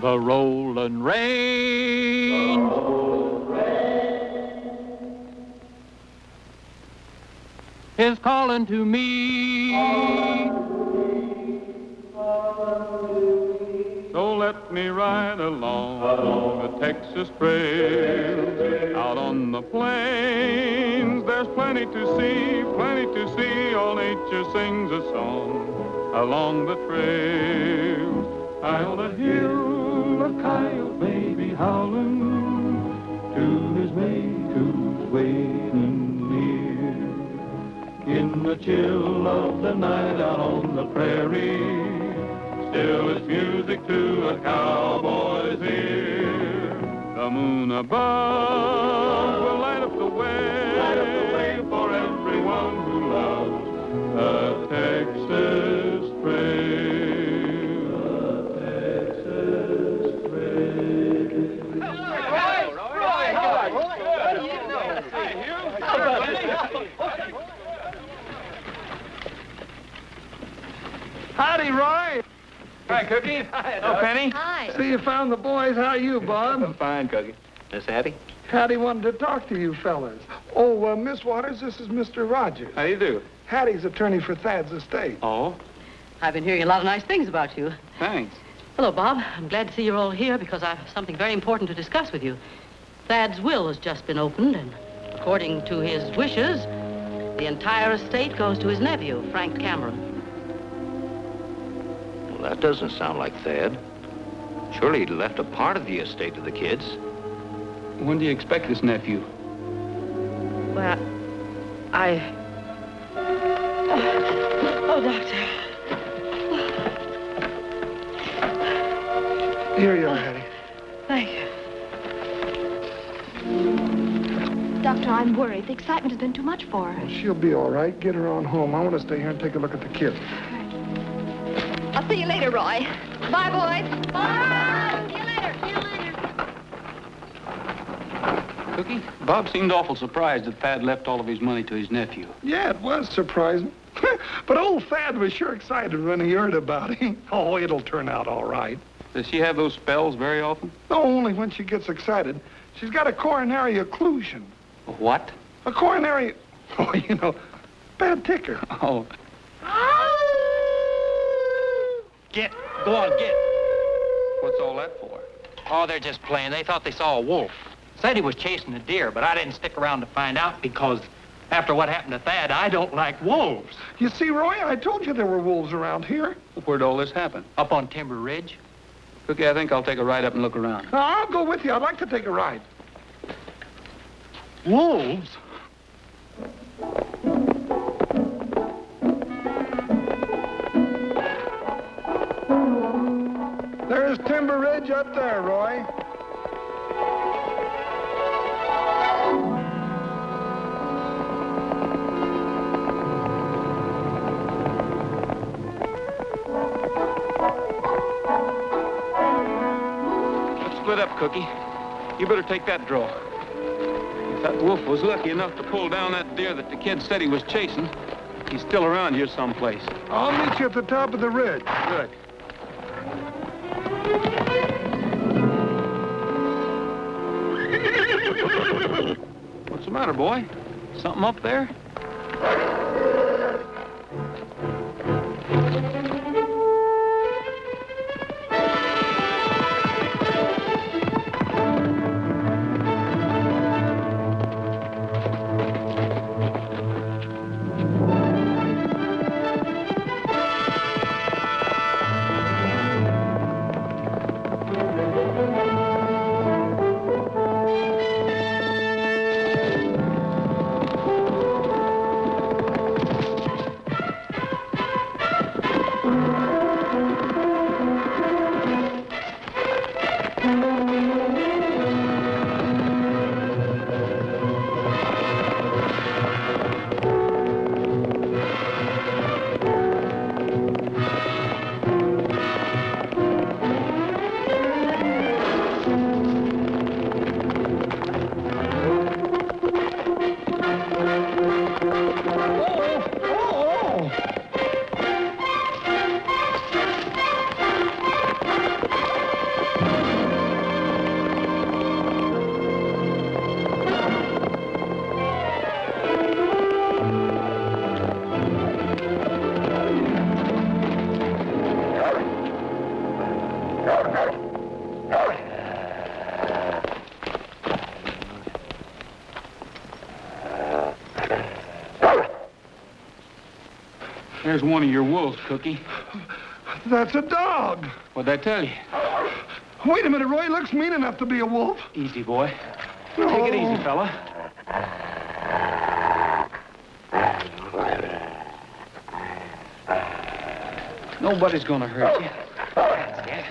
The rolling rain is calling to me. So let me ride along the Texas trail. Out on the plains, there's plenty to see, plenty to see. All nature sings a song along the trail. High on a hill, a coyote may be howling to his mate who's waiting near. In the chill of the night out on the prairie, still it's music to a cowboy's ear. The moon above will light up the way for everyone who loves the Texas trail. The Texas trail. Howdy, Roy. Hi, Cookie. Hi, Penny. Hi. See, you found the boys. How are you, Bob? Fine, Cookie. Miss Hattie? Hattie wanted to talk to you fellas. Oh, Miss Waters, this is Mr. Rogers. How do you do? Hattie's attorney for Thad's estate. Oh, I've been hearing a lot of nice things about you. thanks. Hello, Bob. I'm glad to see you're all here because I have something very important to discuss with you. Thad's will has just been opened, and according to his wishes, the entire estate goes to his nephew, Frank Cameron. Well, that doesn't sound like Thad. Surely he'd left a part of the estate to the kids. When do you expect this nephew? Well, Oh, Doctor. Here you are, Hattie. Thank you. Doctor, I'm worried. The excitement has been too much for her. Well, she'll be all right. Get her on home. I want to stay here and take a look at the kids. I'll see you later, Roy. Bye, boys. Bye. See you later. See you later. Cookie? Bob seemed awful surprised that Thad left all of his money to his nephew. Yeah, it was surprising. But old Thad was sure excited when he heard about him. Oh, it'll turn out all right. Does she have those spells very often? No, only when she gets excited. She's got a coronary occlusion. What? A coronary... Oh, you know, bad ticker. Oh. Go on, get. What's all that for? Oh, they're just playing. They thought they saw a wolf. Said he was chasing a deer, but I didn't stick around to find out because after what happened to Thad, I don't like wolves. You see, Roy, I told you there were wolves around here. Where'd all this happen? Up on Timber Ridge. Cookie, I think I'll take a ride up and look around. Now, I'll go with you. I'd like to take a ride. Wolves? There's Timber Ridge up there, Roy. Let's split up, Cookie. You better take that draw. If that wolf was lucky enough to pull down that deer that the kid said he was chasing, he's still around here someplace. I'll meet you at the top of the ridge. Good. What's the matter, boy? Something up there? There's one of your wolves, Cookie. That's a dog. What'd I tell you? Wait a minute, Roy. Looks mean enough to be a wolf. Easy, boy. Take it easy, fella. Nobody's gonna hurt you. That's it.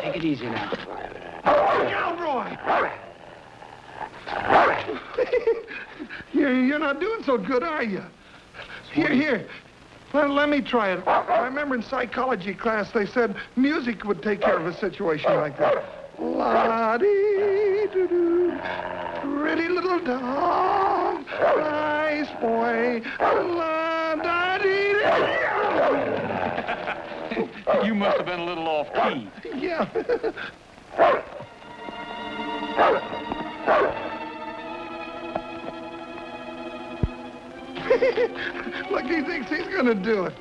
Take it easy now. Look out, Roy. You're not doing so good, are you? Here. Let me try it. I remember in psychology class they said music would take care of a situation like that. La-dee-doo-doo, pretty little dog, nice boy, la-da-dee-doo. You must have been a little off key. Yeah. Look, he thinks he's gonna do it.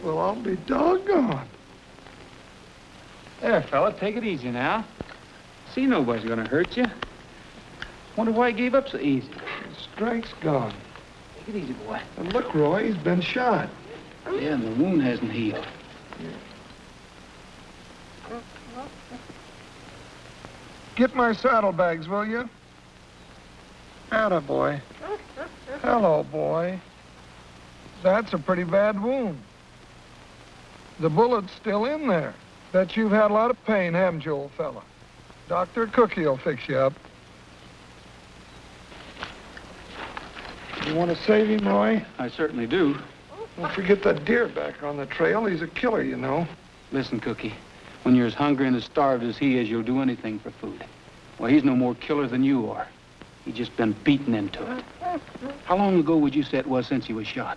Well, I'll be doggone. There, fella, take it easy now. See, nobody's gonna hurt you. Wonder why he gave up so easy. The strike's gone. Take it easy, boy. And look, Roy, he's been shot. Yeah, and the wound hasn't healed. Get my saddlebags, will you? Atta boy. Hello, boy. That's a pretty bad wound. The bullet's still in there. Bet you've had a lot of pain, haven't you, old fella? Dr. Cookie will fix you up. You want to save him, Roy? I certainly do. Don't forget that deer back on the trail. He's a killer, you know. Listen, Cookie, when you're as hungry and as starved as he is, you'll do anything for food. Well, he's no more killer than you are. He's just been beaten into it. How long ago would you say it was since he was shot?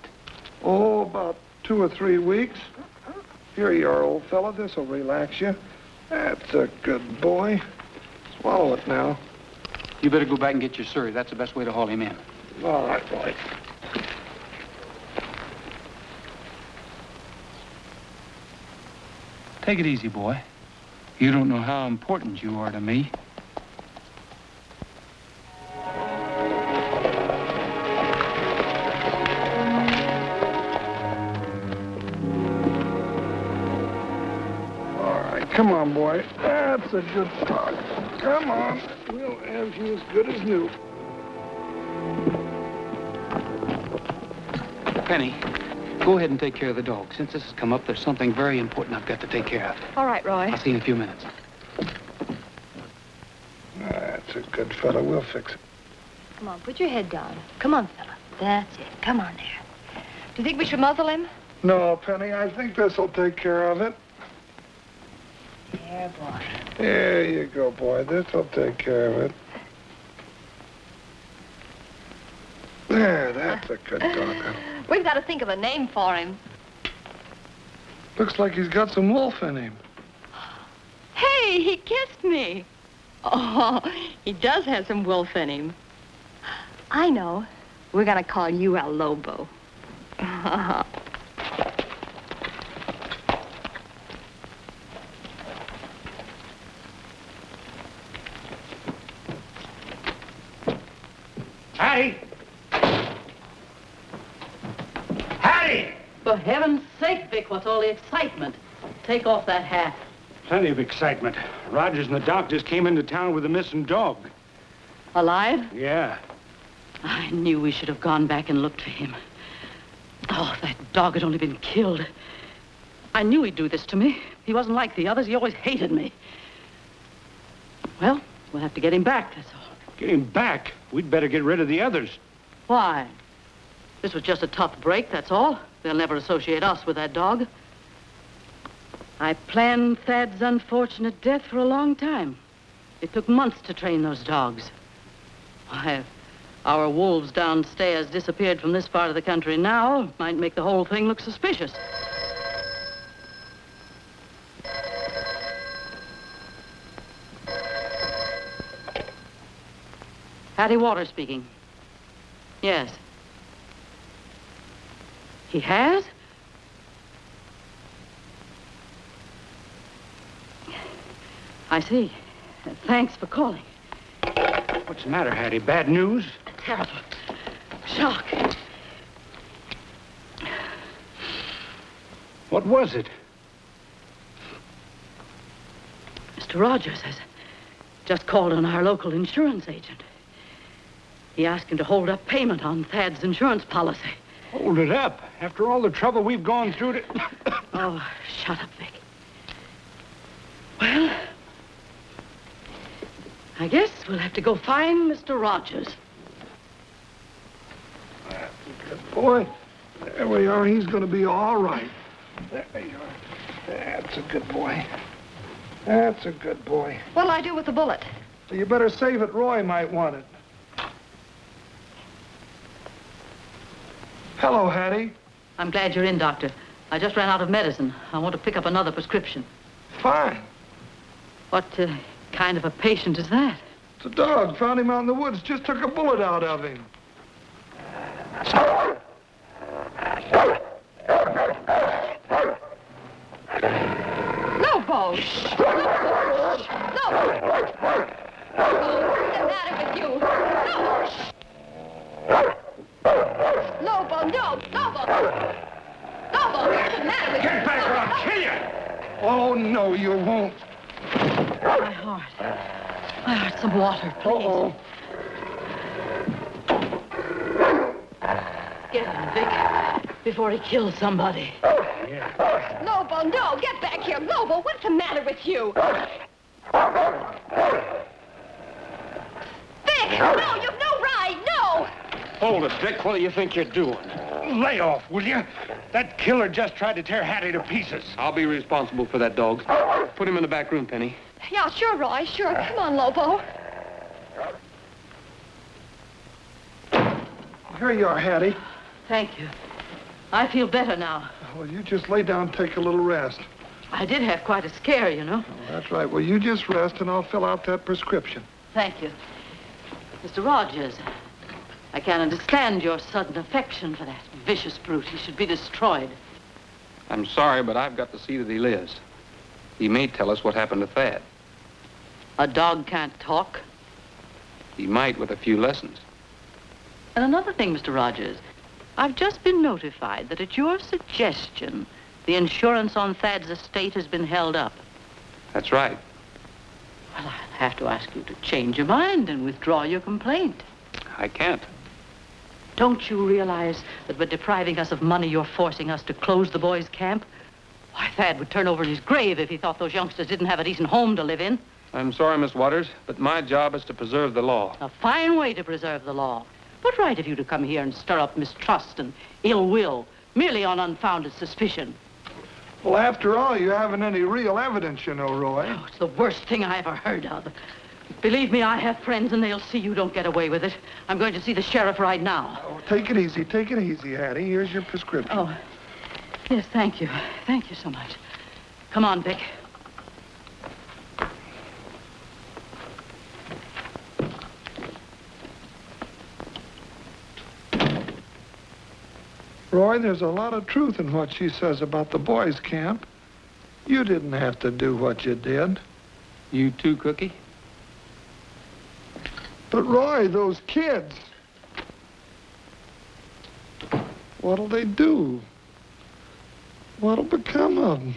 Oh, about 2 or 3 weeks. Here you are, old fella. This'll relax you. That's a good boy. Swallow it now. You better go back and get your surrey. That's the best way to haul him in. All right, boy. Take it easy, boy. You don't know how important you are to me. Come on, boy. That's a good start. Come on. We'll have you as good as new. Penny, go ahead and take care of the dog. Since this has come up, there's something very important I've got to take care of. All right, Roy. I'll see you in a few minutes. That's a good fella. We'll fix it. Come on, put your head down. Come on, fella. That's it. Come on there. Do you think we should muzzle him? No, Penny, I think this'll take care of it. There, boy. There you go, boy. This'll take care of it. There, that's a good dog. We've got to think of a name for him. Looks like he's got some wolf in him. Hey, he kissed me. Oh, he does have some wolf in him. I know. We're going to call you El Lobo. Hattie! Hattie! For heaven's sake, Vic, what's all the excitement? Take off that hat. Plenty of excitement. Rogers and the doctors came into town with a missing dog. Alive? Yeah. I knew we should have gone back and looked for him. Oh, if that dog had only been killed. I knew he'd do this to me. He wasn't like the others. He always hated me. Well, we'll have to get him back, that's all. Get him back. We'd better get rid of the others. Why? This was just a tough break, that's all. They'll never associate us with that dog. I planned Thad's unfortunate death for a long time. It took months to train those dogs. Why, Our wolves downstairs disappeared from this part of the country now might make the whole thing look suspicious. Hattie Waters speaking. Yes. He has? I see. Thanks for calling. What's the matter, Hattie? Bad news? Terrible. Shock. What was it? Mr. Rogers has just called on our local insurance agent. He asked him to hold up payment on Thad's insurance policy. Hold it up. After all the trouble we've gone through to... Oh, shut up, Vic. Well, I guess we'll have to go find Mr. Rogers. Good boy. There we are. He's going to be all right. There you are. That's a good boy. That's a good boy. What'll I do with the bullet? So you better save it. Roy might want it. Hello, Hattie. I'm glad you're in, Doctor. I just ran out of medicine. I want to pick up another prescription. Fine. What kind of a patient is that? It's a dog. Found him out in the woods. Just took a bullet out of him. Lobo! Lobo! What's the matter with you? Lobo, no! Lobo! Lobo, what's the matter with you? Get back or I'll kill you! Oh, no, you won't. My heart. My heart, some water, please. Uh-oh. Get him, Vic, before he kills somebody. Lobo, no! Get back here! Lobo, what's the matter with you? Vic! No, you've no right! No! Hold it, Vic. What do you think you're doing? Lay off, will you? That killer just tried to tear Hattie to pieces. I'll be responsible for that dog. Put him in the back room, Penny. Yeah, sure, Roy, sure. Come on, Lobo. Here you are, Hattie. Thank you. I feel better now. Well, you just lay down and take a little rest. I did have quite a scare, you know. That's right. Well, you just rest, and I'll fill out that prescription. Thank you. Mr. Rogers, I can't understand your sudden affection for that vicious brute. He should be destroyed. I'm sorry, but I've got to see that he lives. He may tell us what happened to Thad. A dog can't talk. He might with a few lessons. And another thing, Mr. Rogers, I've just been notified that at your suggestion, the insurance on Thad's estate has been held up. That's right. Well, I'll have to ask you to change your mind and withdraw your complaint. I can't. Don't you realize that by depriving us of money, you're forcing us to close the boys' camp? Why, Thad would turn over in his grave if he thought those youngsters didn't have a decent home to live in. I'm sorry, Miss Waters, but my job is to preserve the law. A fine way to preserve the law. What right have you to come here and stir up mistrust and ill will, merely on unfounded suspicion? Well, after all, you haven't any real evidence, you know, Roy. Oh, it's the worst thing I ever heard of. Believe me, I have friends, and they'll see you don't get away with it. I'm going to see the sheriff right now. Oh, take it easy, Hattie. Here's your prescription. Oh, yes, thank you. Thank you so much. Come on, Vic. Roy, there's a lot of truth in what she says about the boys' camp. You didn't have to do what you did. You too, Cookie? But Roy, those kids, what'll they do? What'll become of them?